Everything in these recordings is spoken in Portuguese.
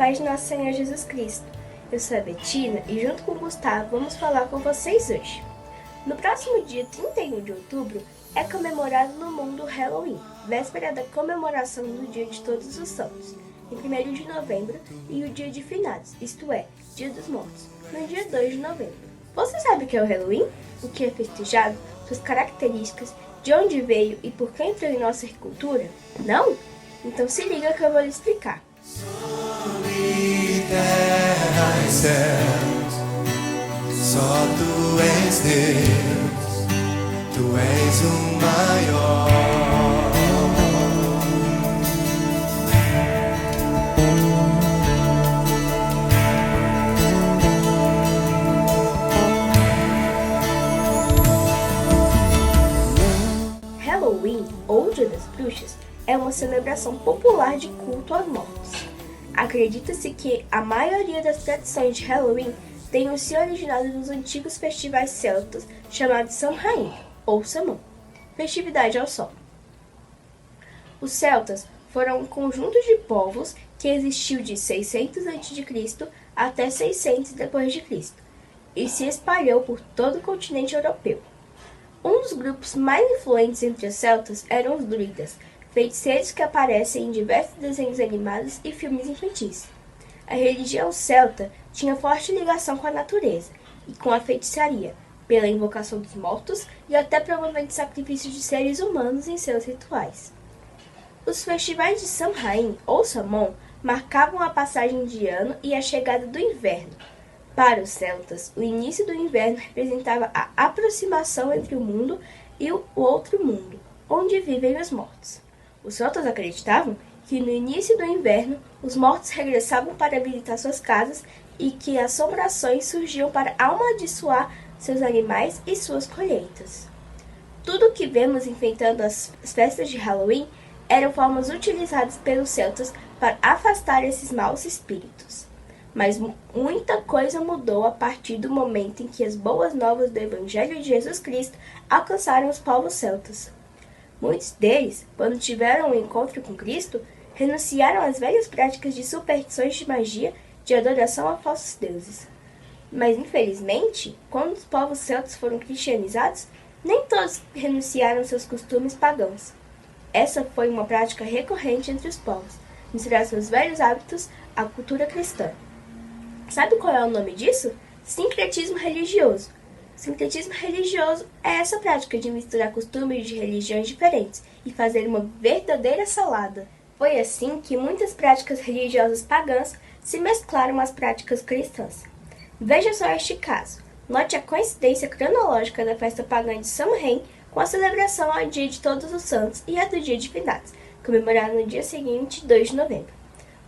paz de nosso Senhor Jesus Cristo. Eu sou a Betina e junto com o Gustavo vamos falar com vocês hoje. No próximo dia 31 de outubro é comemorado no mundo o Halloween, véspera da comemoração do Dia de Todos os Santos, em 1º de novembro, e o Dia de Finados, isto é, Dia dos Mortos, no dia 2 de novembro. Você sabe o que é o Halloween? O que é festejado? Suas características, de onde veio e por que entrou em nossa cultura? Não? Então se liga que eu vou lhe explicar. Terra e céus, só tu és Deus, tu és o maior. Halloween, ou Dia das Bruxas, é uma celebração popular de culto aos mortos. Acredita-se que a maioria das tradições de Halloween tenham se originado dos antigos festivais celtas chamados Samhain, ou Samhain, festividade ao sol. Os celtas foram um conjunto de povos que existiu de 600 a.C. até 600 d.C. e se espalhou por todo o continente europeu. Um dos grupos mais influentes entre os celtas eram os druidas, feiticeiros que aparecem em diversos desenhos animados e filmes infantis. A religião celta tinha forte ligação com a natureza e com a feitiçaria, pela invocação dos mortos e até promovendo sacrifícios de seres humanos em seus rituais. Os festivais de Samhain ou Samhain marcavam a passagem de ano e a chegada do inverno. Para os celtas, o início do inverno representava a aproximação entre o mundo e o outro mundo, onde vivem os mortos. Os celtas acreditavam que no início do inverno os mortos regressavam para visitar suas casas e que assombrações surgiam para amaldiçoar seus animais e suas colheitas. Tudo o que vemos enfeitando as festas de Halloween eram formas utilizadas pelos celtas para afastar esses maus espíritos. Mas muita coisa mudou a partir do momento em que as boas novas do Evangelho de Jesus Cristo alcançaram os povos celtas. Muitos deles, quando tiveram um encontro com Cristo, renunciaram às velhas práticas de superstições de magia, de adoração a falsos deuses. Mas, infelizmente, quando os povos celtas foram cristianizados, nem todos renunciaram aos seus costumes pagãos. Essa foi uma prática recorrente entre os povos, misturar seus velhos hábitos à cultura cristã. Sabe qual é o nome disso? Sincretismo religioso. Sincretismo religioso é essa prática de misturar costumes de religiões diferentes e fazer uma verdadeira salada. Foi assim que muitas práticas religiosas pagãs se mesclaram às práticas cristãs. Veja só este caso. Note a coincidência cronológica da festa pagã de Samhain com a celebração ao Dia de Todos os Santos e a do Dia de Finados, comemorado no dia seguinte, 2 de novembro.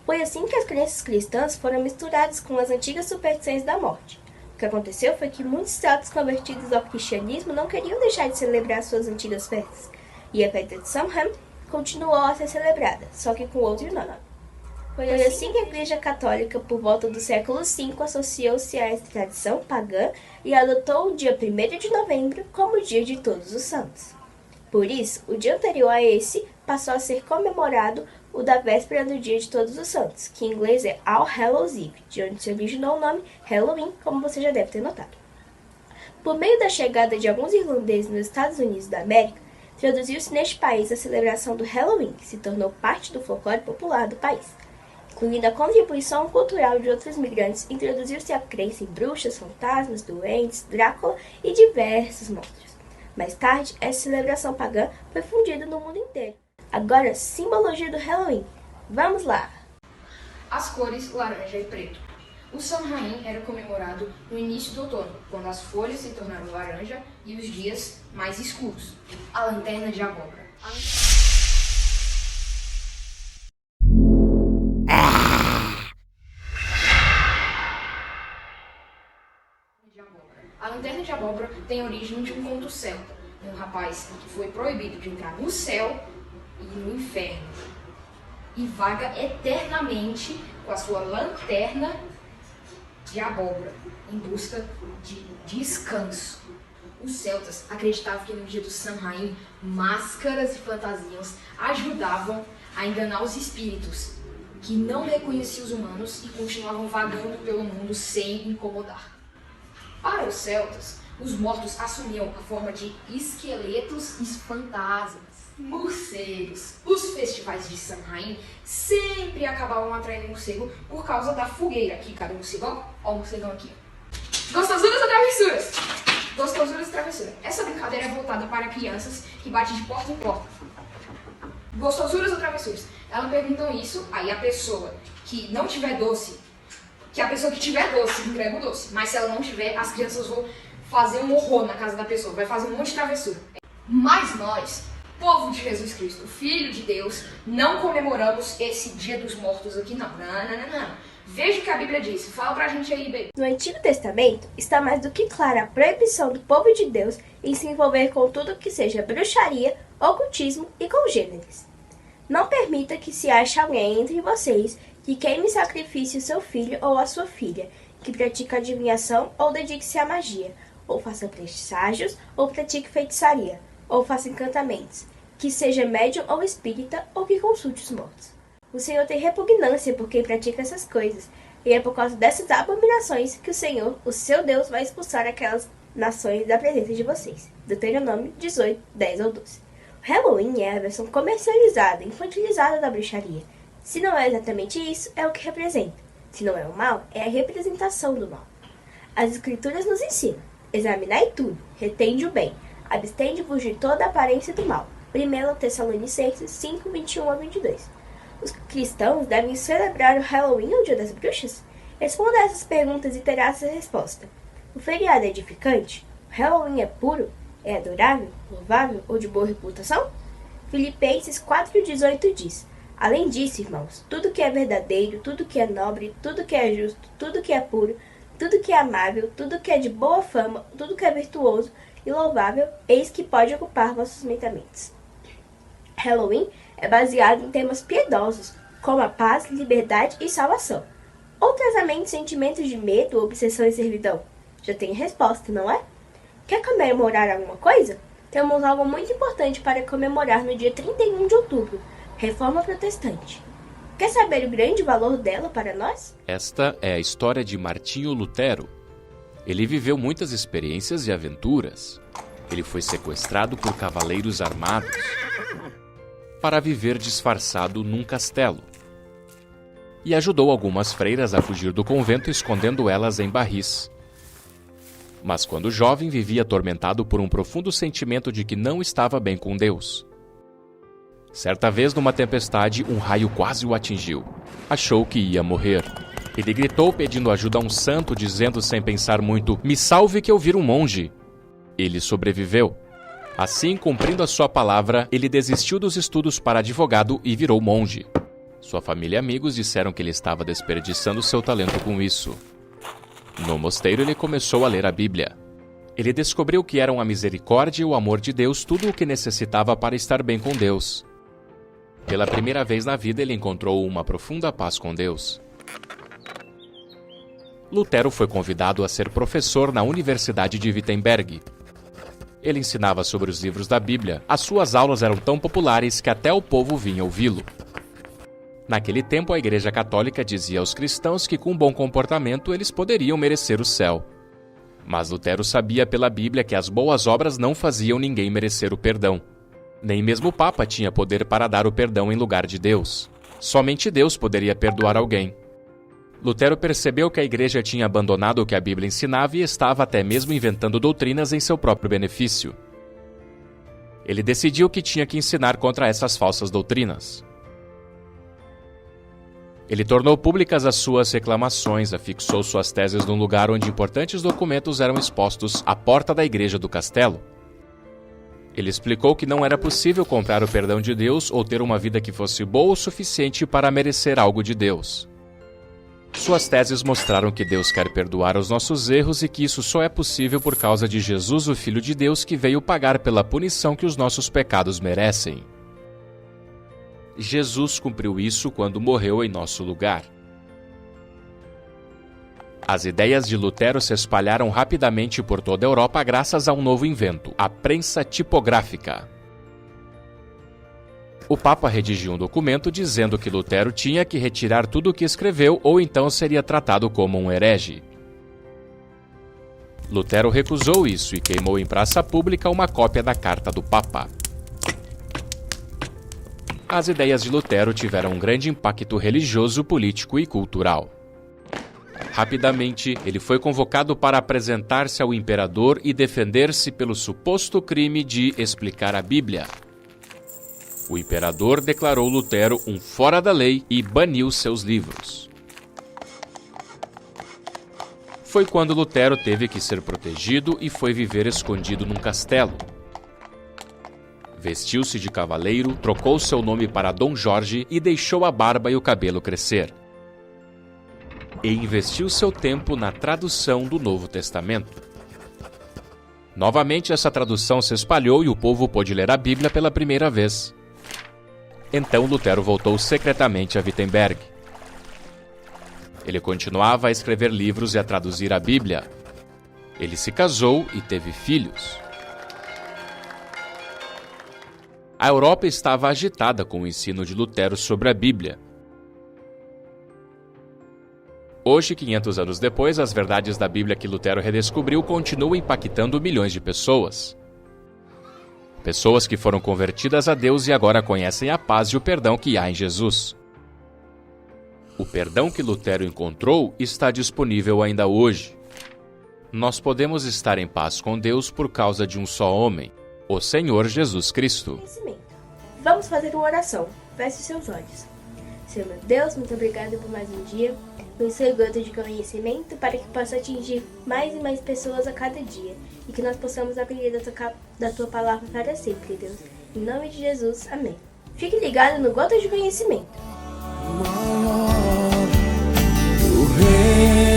Foi assim que as crenças cristãs foram misturadas com as antigas superstições da morte. O que aconteceu foi que muitos celtas convertidos ao cristianismo não queriam deixar de celebrar suas antigas festas, e a festa de Samhain continuou a ser celebrada, só que com outro nome. Foi assim que a Igreja Católica, por volta do século V, associou-se a essa tradição pagã e adotou o dia 1º de novembro como o Dia de Todos os Santos. Por isso, o dia anterior a esse passou a ser comemorado o da véspera do Dia de Todos os Santos, que em inglês é All Hallows Eve, de onde se originou o nome Halloween, como você já deve ter notado. Por meio da chegada de alguns irlandeses nos Estados Unidos da América, introduziu-se neste país a celebração do Halloween, que se tornou parte do folclore popular do país. Incluindo a contribuição cultural de outros migrantes, introduziu-se a crença em bruxas, fantasmas, doentes, Drácula e diversos monstros. Mais tarde, essa celebração pagã foi difundida no mundo inteiro. Agora, simbologia do Halloween. Vamos lá! As cores laranja e preto. O Samhain era comemorado no início do outono, quando as folhas se tornaram laranja e os dias mais escuros. A lanterna de abóbora. A lanterna de abóbora tem origem de um conto celta, de um rapaz que foi proibido de entrar no céu e no inferno, e vaga eternamente com a sua lanterna de abóbora, em busca de descanso. Os celtas acreditavam que no dia do Samhain, máscaras e fantasias ajudavam a enganar os espíritos que não reconhecia os humanos e continuavam vagando pelo mundo sem incomodar. Para os celtas, os mortos assumiam a forma de esqueletos e fantasmas, morcegos. Os festivais de Samhain sempre acabavam atraindo morcego por causa da fogueira. Aqui, cadê o morcegão? Ó o morcegão aqui. Gostosuras ou travessuras? Gostosuras e travessuras. Essa brincadeira é voltada para crianças que batem de porta em porta. Gostosuras ou travessuras? Elas perguntam isso, aí a pessoa que não tiver doce, entrega o doce. Mas se ela não tiver, as crianças vão fazer um horror na casa da pessoa, vai fazer um monte de travessura. Mas nós, povo de Jesus Cristo, Filho de Deus, não comemoramos esse Dia dos Mortos aqui não. Não. Veja o que a Bíblia diz. Fala pra gente aí, bebê. No Antigo Testamento está mais do que clara a proibição do povo de Deus em se envolver com tudo que seja bruxaria, ocultismo e congêneres. Não permita que se ache alguém entre vocês que queime sacrifício seu filho ou a sua filha, que pratica adivinhação ou dedique-se à magia, ou faça presságios, ou pratique feitiçaria, ou faça encantamentos, que seja médium ou espírita, ou que consulte os mortos. O Senhor tem repugnância por quem pratica essas coisas, e é por causa dessas abominações que o Senhor, o seu Deus, vai expulsar aquelas nações da presença de vocês. Deuteronômio 18, 10 ou 12. O Halloween é a versão comercializada e infantilizada da bruxaria. Se não é exatamente isso, é o que representa. Se não é o mal, é a representação do mal. As Escrituras nos ensinam: examinai tudo, retende o bem, abstende-vos de toda a aparência do mal. 1 Tessalonicenses 5, 21 a 22. Os cristãos devem celebrar o Halloween ou o Dia das Bruxas? Responda a essas perguntas e terá essa resposta. O feriado é edificante? O Halloween é puro? É adorável, louvável ou de boa reputação? Filipenses 4,18 diz: além disso, irmãos, tudo que é verdadeiro, tudo que é nobre, tudo que é justo, tudo que é puro, tudo que é amável, tudo que é de boa fama, tudo que é virtuoso e louvável, eis que pode ocupar vossos pensamentos. Halloween é baseado em temas piedosos, como a paz, liberdade e salvação. Ou trazamento sentimentos de medo, obsessão e servidão? Já tem a resposta, não é? Quer comemorar alguma coisa? Temos algo muito importante para comemorar no dia 31 de outubro, Reforma Protestante. Quer saber o grande valor dela para nós? Esta é a história de Martinho Lutero. Ele viveu muitas experiências e aventuras. Ele foi sequestrado por cavaleiros armados para viver disfarçado num castelo. E ajudou algumas freiras a fugir do convento, escondendo elas em barris. Mas quando jovem, vivia atormentado por um profundo sentimento de que não estava bem com Deus. Certa vez, numa tempestade, um raio quase o atingiu. Achou que ia morrer. Ele gritou pedindo ajuda a um santo, dizendo sem pensar muito: "Me salve que eu viro um monge." Ele sobreviveu. Assim, cumprindo a sua palavra, ele desistiu dos estudos para advogado e virou monge. Sua família e amigos disseram que ele estava desperdiçando seu talento com isso. No mosteiro, ele começou a ler a Bíblia. Ele descobriu que eram a misericórdia e o amor de Deus tudo o que necessitava para estar bem com Deus. Pela primeira vez na vida, ele encontrou uma profunda paz com Deus. Lutero foi convidado a ser professor na Universidade de Wittenberg. Ele ensinava sobre os livros da Bíblia. As suas aulas eram tão populares que até o povo vinha ouvi-lo. Naquele tempo, a Igreja Católica dizia aos cristãos que com bom comportamento eles poderiam merecer o céu. Mas Lutero sabia pela Bíblia que as boas obras não faziam ninguém merecer o perdão. Nem mesmo o Papa tinha poder para dar o perdão em lugar de Deus. Somente Deus poderia perdoar alguém. Lutero percebeu que a Igreja tinha abandonado o que a Bíblia ensinava e estava até mesmo inventando doutrinas em seu próprio benefício. Ele decidiu que tinha que ensinar contra essas falsas doutrinas. Ele tornou públicas as suas reclamações, afixou suas teses num lugar onde importantes documentos eram expostos à porta da igreja do castelo. Ele explicou que não era possível comprar o perdão de Deus ou ter uma vida que fosse boa o suficiente para merecer algo de Deus. Suas teses mostraram que Deus quer perdoar os nossos erros e que isso só é possível por causa de Jesus, o Filho de Deus, que veio pagar pela punição que os nossos pecados merecem. Jesus cumpriu isso quando morreu em nosso lugar. As ideias de Lutero se espalharam rapidamente por toda a Europa graças a um novo invento, a prensa tipográfica. O Papa redigiu um documento dizendo que Lutero tinha que retirar tudo o que escreveu ou então seria tratado como um herege. Lutero recusou isso e queimou em praça pública uma cópia da carta do Papa. As ideias de Lutero tiveram um grande impacto religioso, político e cultural. Rapidamente, ele foi convocado para apresentar-se ao imperador e defender-se pelo suposto crime de explicar a Bíblia. O imperador declarou Lutero um fora da lei e baniu seus livros. Foi quando Lutero teve que ser protegido e foi viver escondido num castelo. Vestiu-se de cavaleiro, trocou seu nome para Dom Jorge e deixou a barba e o cabelo crescer. E investiu seu tempo na tradução do Novo Testamento. Novamente, essa tradução se espalhou e o povo pôde ler a Bíblia pela primeira vez. Então Lutero voltou secretamente a Wittenberg. Ele continuava a escrever livros e a traduzir a Bíblia. Ele se casou e teve filhos. A Europa estava agitada com o ensino de Lutero sobre a Bíblia. Hoje, 500 anos depois, as verdades da Bíblia que Lutero redescobriu continuam impactando milhões de pessoas. Pessoas que foram convertidas a Deus e agora conhecem a paz e o perdão que há em Jesus. O perdão que Lutero encontrou está disponível ainda hoje. Nós podemos estar em paz com Deus por causa de um só homem, o Senhor Jesus Cristo. Vamos fazer uma oração. Feche seus olhos. Senhor meu Deus, muito obrigado por mais um dia. Nos segredo de conhecimento para que possa atingir mais e mais pessoas a cada dia. E que nós possamos aprender da tua palavra para sempre, Deus. Em nome de Jesus, amém. Fique ligado no Gotas de Conhecimento. O rei